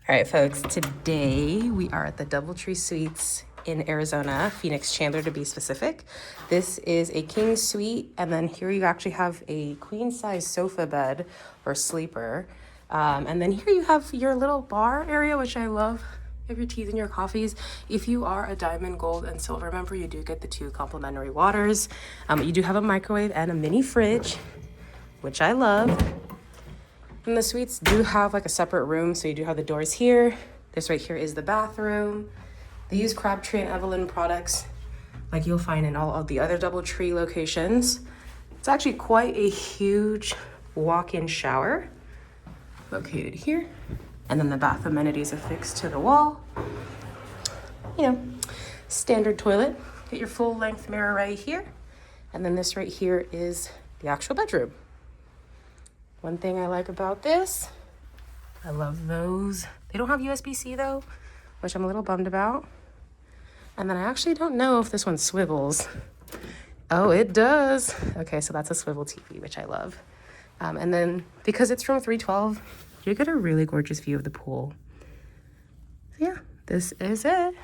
All right, folks, today we are at the Doubletree Suites in Arizona, Phoenix, Chandler to be specific. This is a king suite, and then here you actually have a queen size sofa bed or sleeper. And then here you have your little bar area, which I love. You have your teas and your coffees. If you are a diamond, gold, and silver member, you do get the 2 complimentary waters. You do have a microwave and a mini fridge, which I love. And the suites do have like a separate room, so you do have the doors here. This right here is the bathroom. They use Crabtree and Evelyn products like you'll find in all of the other Doubletree locations. It's actually quite a huge walk-in shower located here. And then the bath amenities affixed to the wall. You know, standard toilet. Get your full length mirror right here. And then this right here is the actual bedroom. One thing I like about this, I love those. They don't have USB-C though, which I'm a little bummed about. And then I actually don't know if this one swivels. Oh, it does. Okay, so that's a swivel TV, which I love. And then because it's from 312, you get a really gorgeous view of the pool. So yeah, this is it.